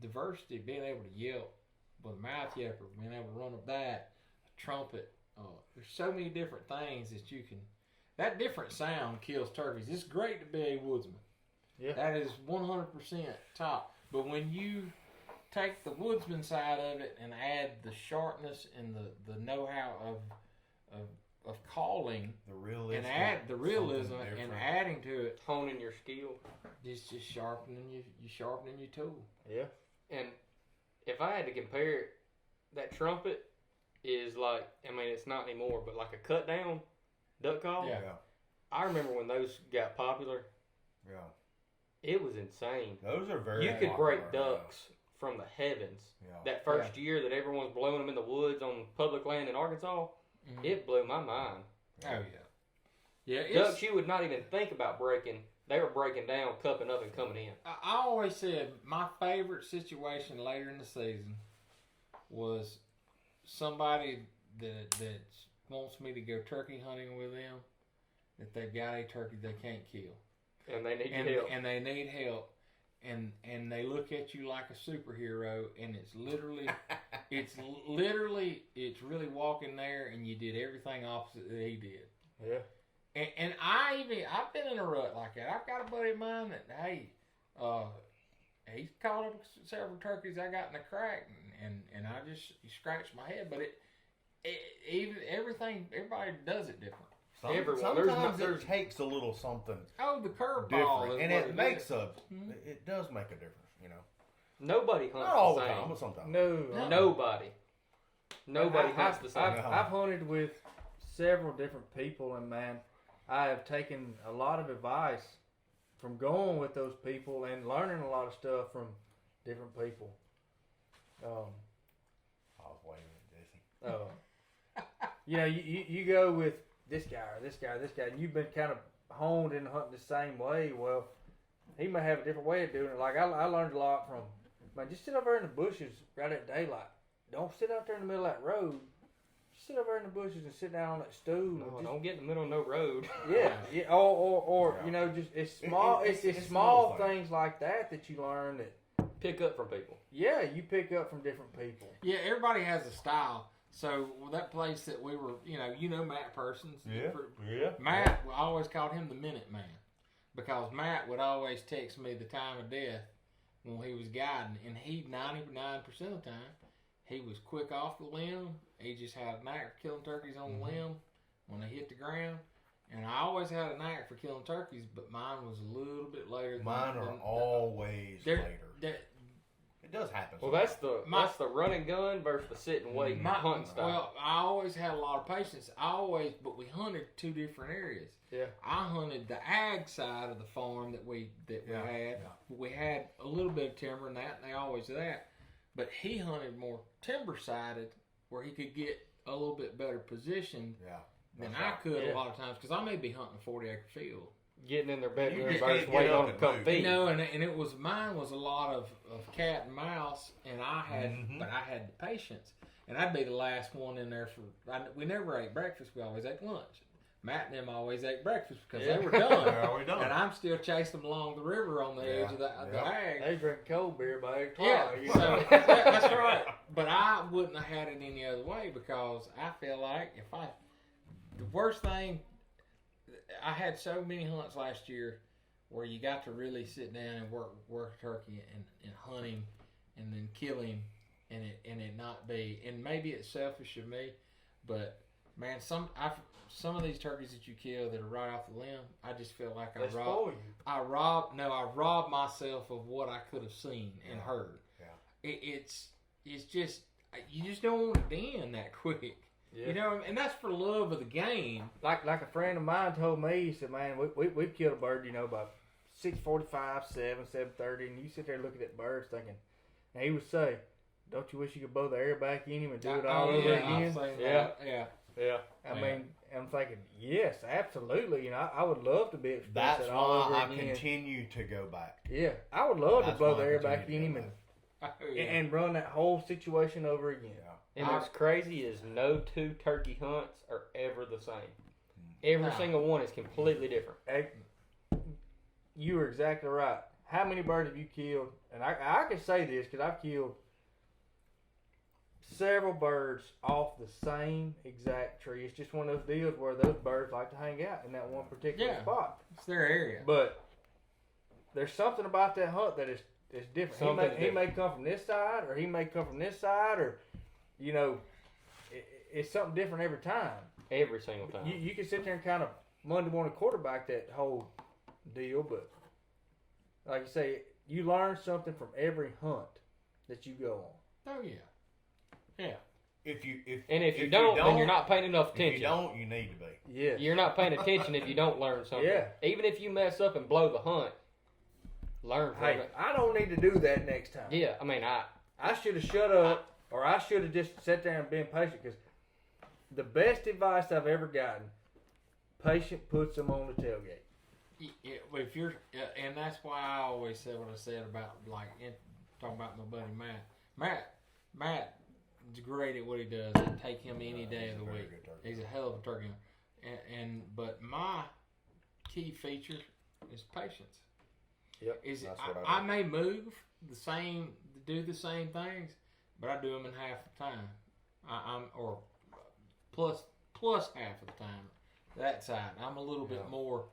diversity, being able to yelp with a mouth yelper, being able to run up that, a trumpet. There's so many different things that you can. That different sound kills turkeys. It's great to be a woodsman. Yeah. That is 100% top. But when you take the woodsman side of it and add the sharpness and the know-how of calling, and add the realism and adding to it, honing your skill, just sharpening your tool. Yeah. And if I had to compare it, that trumpet is like, it's not anymore, but like a cut down duck call. Yeah. I remember when those got popular. Yeah. It was insane. Those are very You could popular, break ducks from the heavens. Yeah. That first year that everyone was blowing them in the woods on public land in Arkansas, it blew my mind. Oh yeah. Yeah. Ducks you would not even think about breaking. They were breaking down, cupping up, and coming in. I always said my favorite situation later in the season was somebody that wants me to go turkey hunting with them, that they've got a turkey they can't kill. And they need help. And they need help. And they look at you like a superhero, and it's really walking there, and you did everything opposite that he did. Yeah. And I've been in a rut like that. I've got a buddy of mine that he's caught up several turkeys I got in the crack, and I just scratched my head. But everybody does it different. Sometimes it takes a little something. Oh, the curveball, different, and it makes it does make a difference, Nobody hunts Not all the the same. time, but sometimes. Nobody hunts the same. I've hunted with several different people, and man, I have taken a lot of advice from going with those people and learning a lot of stuff from different people. I was waiting at Jesse. You go with this guy, and you've been kind of honed in hunting the same way. Well, he may have a different way of doing it. Like I learned a lot from, man, just sit over in the bushes right at daylight. Don't sit out there in the middle of that road. Just sit over in the bushes and sit down on that stool. No, don't get in the middle of no road. Yeah. Or just it's small. It's small things like that you learn that pick up from people. Yeah, you pick up from different people. Yeah, everybody has a style. So that place that we were, Matt Persons. Yeah. Matt, I always called him the Minute Man because Matt would always text me the time of death when he was guiding, and he 99% of the time he was quick off the limb. He just had a knack for killing turkeys on the limb when they hit the ground. And I always had a knack for killing turkeys, but mine was a little bit later. Mine are always later. It does happen. Well, that's the run and gun versus the sit and wait hunting style. Well, I always had a lot of patience. But we hunted two different areas. Yeah. I hunted the ag side of the farm that we had. Yeah. We had a little bit of timber and that, and they always do that. But he hunted more timber sided, where he could get a little bit better position than I could a lot of times, because I may be hunting a 40-acre field. Getting in their bedroom just versus can't waiting get on up them and to come move. feed. And it was mine was a lot of cat and mouse, and I had but I had the patience, and I'd be the last one in there we never ate breakfast. We always ate lunch. Matt and them always ate breakfast because they were done. And I'm still chasing them along the river on the edge of the ag. They drink cold beer by 8 o'clock. Yeah, so that's right. But I wouldn't have had it any other way, because I feel like the worst thing, I had so many hunts last year where you got to really sit down and work a turkey and hunting and then kill him, and it not be. And maybe it's selfish of me, but man, some of these turkeys that you kill that are right off the limb, I just feel like They spoil you. I robbed myself of what I could have seen and heard. Yeah. It's just you just don't want it to end that quick. Yeah. You know, and that's for love of the game. Like a friend of mine told me, he said, man, we've killed a bird, about 6:45, 7:30, and you sit there looking at birds thinking, and he would say, don't you wish you could blow the air back in him and do it all over again? Yeah. I mean, I'm thinking, yes, absolutely. I would love to be able to That's that all over why I again. continue to go back. Yeah, I would love to That's blow why the I air continue back to in go him back. and run that whole situation over again. And what's crazy is no two turkey hunts are ever the same. Every single one is completely different. Hey, you were exactly right. How many birds have you killed? And I can say this because I've killed several birds off the same exact tree. It's just one of those deals where those birds like to hang out in that one particular spot. It's their area. But there's something about that hunt that is different. He may come from this side, or he may come from this side, or it's something different every time. Every single time. You can sit there and kind of Monday morning quarterback that whole deal, but like you say, you learn something from every hunt that you go on. Oh yeah. If you don't, then you're not paying enough attention. If you don't, you need to be. Yeah. You're not paying attention if you don't learn something. Yeah. Even if you mess up and blow the hunt, learn from Hey, it. I don't need to do that next time. Yeah, I mean, I should have shut up, or I should have just sat there and been patient, because the best advice I've ever gotten, patient puts them on the tailgate. Yeah, if you're, and that's why I always said what I said about talking about my buddy Matt. Matt is great at what he does. I'd take him any day of the week. He's a hell of a turkey hunter. But my key feature is patience. Yep. That's what I may move do the same things, but I do them in half the time. Or plus half of the time. That side, I'm a little bit more,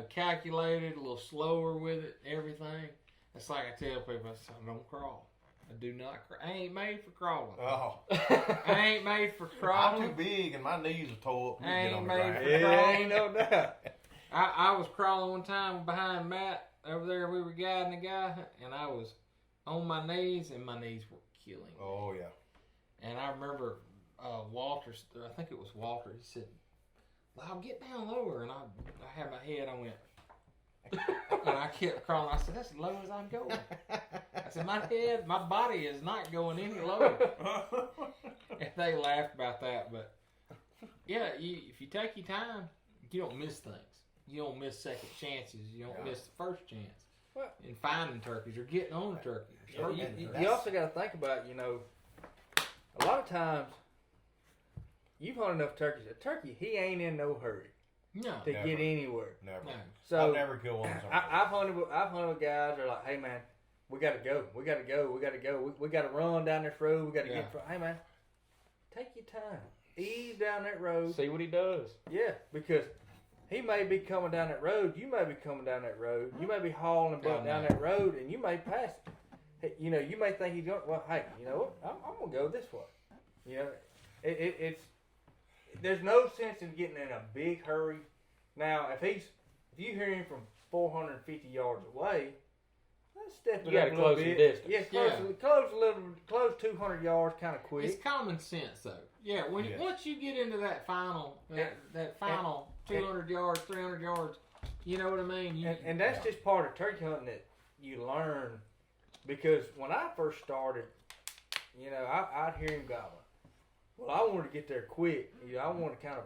calculated, a little slower with it, everything. It's like I tell people, I don't crawl. I do not crawl. I ain't made for crawling. Oh. I ain't made for crawling. I'm too big and my knees are tore up. I ain't made for Yeah, crawling. ain't no doubt. I was crawling one time behind Matt over there. We were guiding the guy, and I was on my knees, and my knees were killing me. Oh, yeah. And I remember Walter, I think it was Walter, he said, Lyle, get down lower. And I had my head, I went, and I kept crawling. I said, that's as low as I'm going. I said, my body is not going any lower. And they laughed about that, but yeah, if you take your time, you don't miss things. You don't miss second chances. You don't miss the first chance. Well, in finding turkeys or getting on a turkey. You also got to think about, a lot of times, you've hunted enough turkeys. A turkey, he ain't in no hurry to Never. get anywhere. Never. No. I've So never killed one. I've hunted with guys that are like, hey man, we got to go. We got to run down this road. We got to get. Hey man, take your time. Ease down that road. See what he does. Yeah, because he may be coming down that road. You may be coming down that road. You may be hauling a buck down that road, and you may pass it. Hey, you may think he's going. Well, hey, you know what? I'm gonna go this way. It's there's no sense in getting in a big hurry. Now, if you hear him from 450 yards away, let's step it You up gotta a little close bit. the distance. Yeah, close 200 yards, kind of quick. It's common sense, though. Yeah, once you get into that final, that final 200 yards, 300 yards, you know what I mean? And that's just part of turkey hunting that you learn. Because when I first started, I'd hear him gobbling. Well, I wanted to get there quick. I wanted to kind of,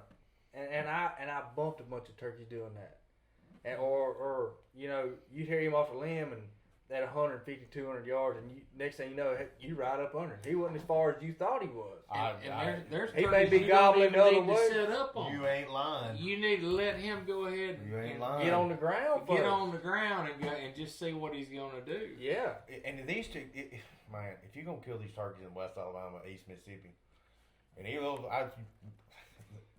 and I bumped a bunch of turkeys doing that. And, or you'd hear him off a limb and at 150, 200 yards, and next thing you know, you right up under him. He wasn't as far as you thought he was. There's he may be you gobbling don't the even other need to way. set up on. You ain't lying. You need to let him go ahead You ain't and lying. Get on the ground first. get on the ground and just see what he's going to do. Yeah. And these two, man, if you're gonna kill these turkeys in West Alabama, East Mississippi, and even those,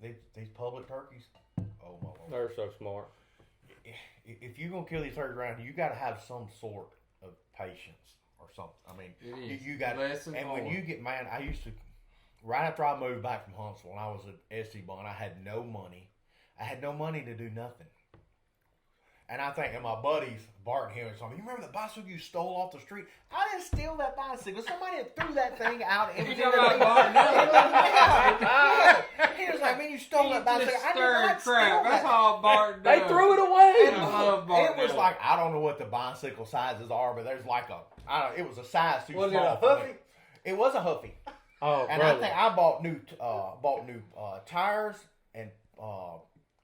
these public turkeys, oh my Lord. They're so smart. If you're gonna kill these turkeys around here, you got to have some sort of patience or something. I mean, It is. you got, Lesson and when more. you get, man, I used to, right after I moved back from Huntsville and I was at SC Bun, I had no money. I had no money to do nothing. And I think, and my buddies, Bart and him, and something, you remember the bicycle you stole off the street? I didn't steal that bicycle. Somebody had threw that thing out. And You talking about Bart yeah. He was like, man, you stole that bicycle. I did not steal crap. That's that. all Bart does. They threw it away. I love Bart. It was like, I don't know what the bicycle sizes are, but there's like it was a size too Was it small a for me. Huffy? It was a Huffy. Oh, And brother. I think I bought new tires and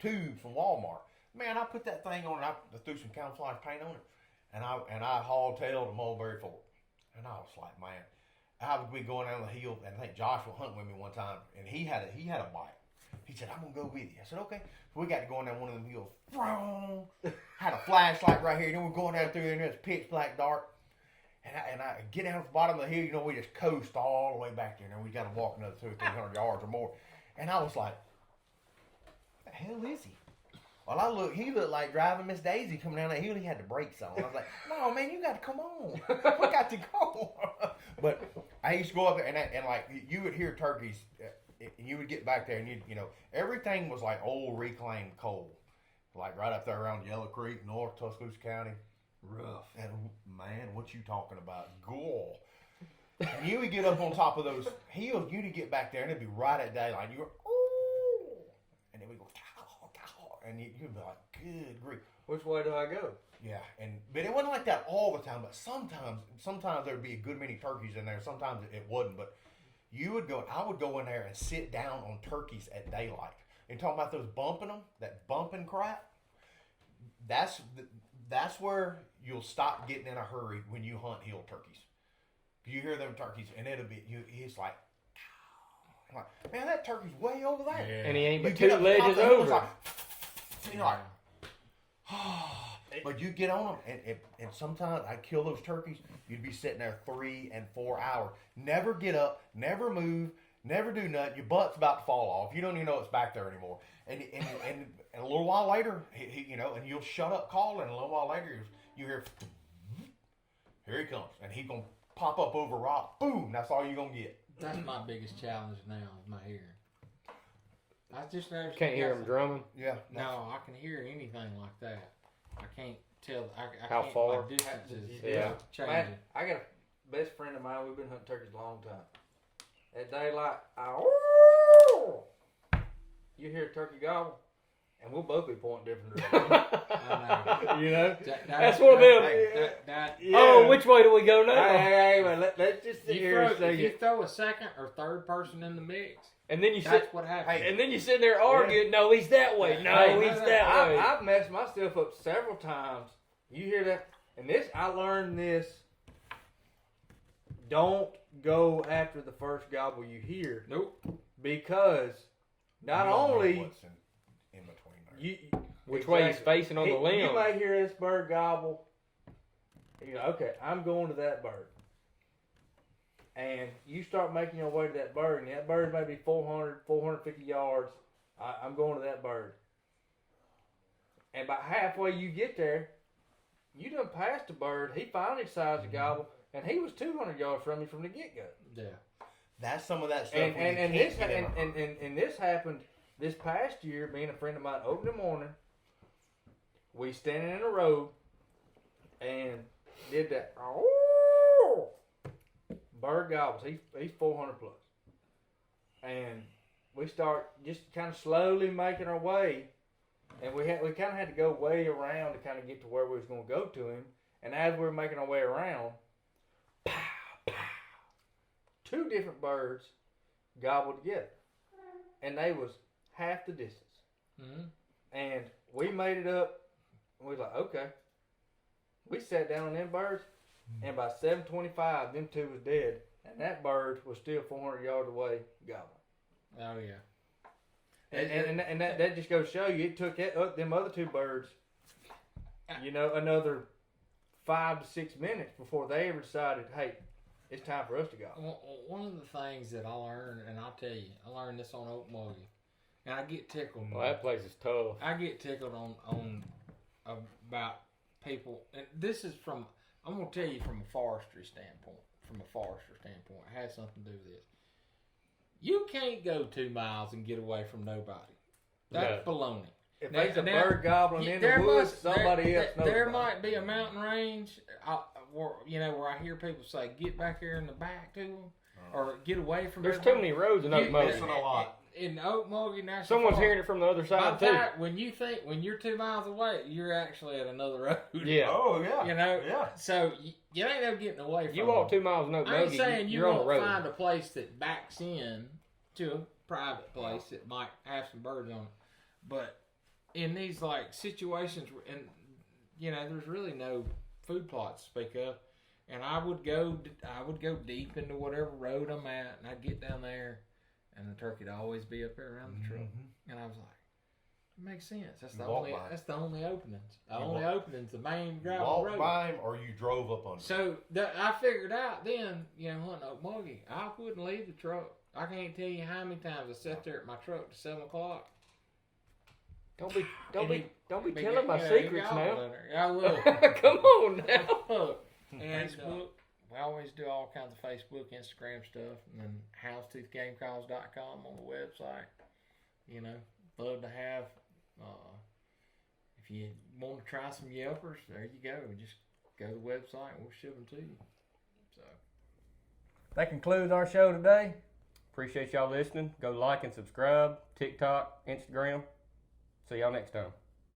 tubes from Walmart. Man, I put that thing on and I threw some camouflage paint on it, and I hauled tail to Mulberry Ford. And I was like, man, I would be going down the hill, and I think Josh was hunting with me one time, and he had a bike. He said, I'm gonna go with you. I said, okay. So we got to going down one of them hills. Had a flashlight right here, and then we're going down through there, and it's pitch black dark. And I get down to the bottom of the hill, we just coast all the way back there, and we got to walk another 200 or 300 yards or more. And I was like, what the hell is he? Well, he looked like driving Miss Daisy coming down that hill. He had the brakes on. I was like, no, man, you got to come on. We got to go. But I used to go up there, and like, you would hear turkeys, you would get back there, and everything was like old reclaimed coal. Like right up there around Yellow Creek, North Tuscaloosa County. Rough. And, man, what you talking about? Gore. And you would get up on top of those hills, you'd get back there, and it'd be right at daylight. You were, ooh. And it would go, and you'd be like, good grief. Which way do I go? Yeah, but it wasn't like that all the time. But sometimes there'd be a good many turkeys in there. Sometimes it wasn't. But I would go in there and sit down on turkeys at daylight. And talking about those bumping them, that bumping crap. That's where you'll stop getting in a hurry when you hunt hill turkeys. You hear them turkeys, and it's like, man, that turkey's way over there. Yeah. And he ain't You but get two up top ledges of the hill, it's over. like, you're like, but you get on them, and sometimes I kill those turkeys. You'd be sitting there 3 and 4 hours, never get up, never move, never do nothing. Your butt's about to fall off. You don't even know it's back there anymore. And a little while later, and you'll shut up calling. And a little while later, you hear, here he comes, and he's gonna pop up over a rock. Boom! That's all you're gonna get. That's my biggest challenge now, is my hearing. I just never Can't hear him drumming. Yeah. No, I can hear anything like that. I can't tell. I How can't, far? My distances Yeah. changing. Man, I got a best friend of mine. We've been hunting turkeys a long time. At daylight, you hear a turkey gobble, and we'll both be pointing different directions. I know. You know? That's one of them. Yeah. Oh, which way do we go now? Hey, let's just sit You here and throw, say if you it. throw a second or third person in the mix, And then you that's sit, what happens. and then you sit there arguing. No, he's that way. No, Hey, he's that way. I've messed myself up several times. You hear that? And I learned this. Don't go after the first gobble you hear. Nope. Because not You don't know only what's in between there. you Which way he's exactly. facing on the limb. You may hear this bird gobble. You go, okay, I'm going to that bird. And you start making your way to that bird, and that bird may be 400, 450 yards. I'm going to that bird. And about halfway you get there, you done passed the bird. He finally decides to gobble, and he was 200 yards from you from the get-go. Yeah. That's some of that stuff. And this happened this past year. Me and a friend of mine opened the morning. We standing in the road and did that. Oh, bird gobbles. He's 400 plus, and we start just kind of slowly making our way, and we kind of had to go way around to kind of get to where we was going to go to him. And as we were making our way around, pow, pow, 2 different birds gobbled together, and they was half the distance. Mm-hmm. And we made it up. And we was like, okay. We sat down on them birds, and by 7:25, them 2 was dead, and that bird was still 400 yards away gobbling. Oh yeah. And that just goes to show you, it took them other 2 birds, another 5 to 6 minutes before they ever decided, hey, it's time for us to go. One of the things that I learned, and I'll tell you, I learned this on Okmulgee, and I get tickled. Well, that place is tough. I get tickled on about people, and this is from I'm gonna tell you from a forestry standpoint. It has something to do with this. You can't go 2 miles and get away from nobody. That's baloney. If Now- there's a now, bird gobbling in the there woods, must- somebody there- else knows. There about might be a mountain range, where I hear people say, "Get back there in the back to them," or "Get away from." There's too everybody." many roads in You- Oakmulgee. Missing a lot. In Oakmulgee National Someone's Park. hearing it from the other By side the too. time, when you're 2 miles away, you're actually at another road. Yeah. Oh yeah. You know. Yeah. So you ain't no getting away from. You walk them. 2 miles in I ain't Oakmulgee, saying you you're on the won't road. find a place that backs in to a private place that might have some birds on it, but in these like situations, and there's really no food plot to speak of, and I would go deep into whatever road I'm at, and I'd get down there, and the turkey'd always be up there around the truck, and I was like, it makes sense. That's the only openings. The main You gravel walked road. by him or you drove up on him. So I figured out then, hunting Oakmulgee, I wouldn't leave the truck. I can't tell you how many times I sat there at my truck to 7 o'clock. Don't be Big telling my guy, secrets big now. owl in there. I will. Come on now. Look, Facebook. We always do all kinds of Facebook, Instagram stuff, and then houndstoothgamecalls.com on the website. Love to have. If you want to try some Yelpers, there you go. Just go to the website and we'll ship them to you. So That concludes our show today. Appreciate y'all listening. Go like and subscribe. TikTok, Instagram. See y'all next time.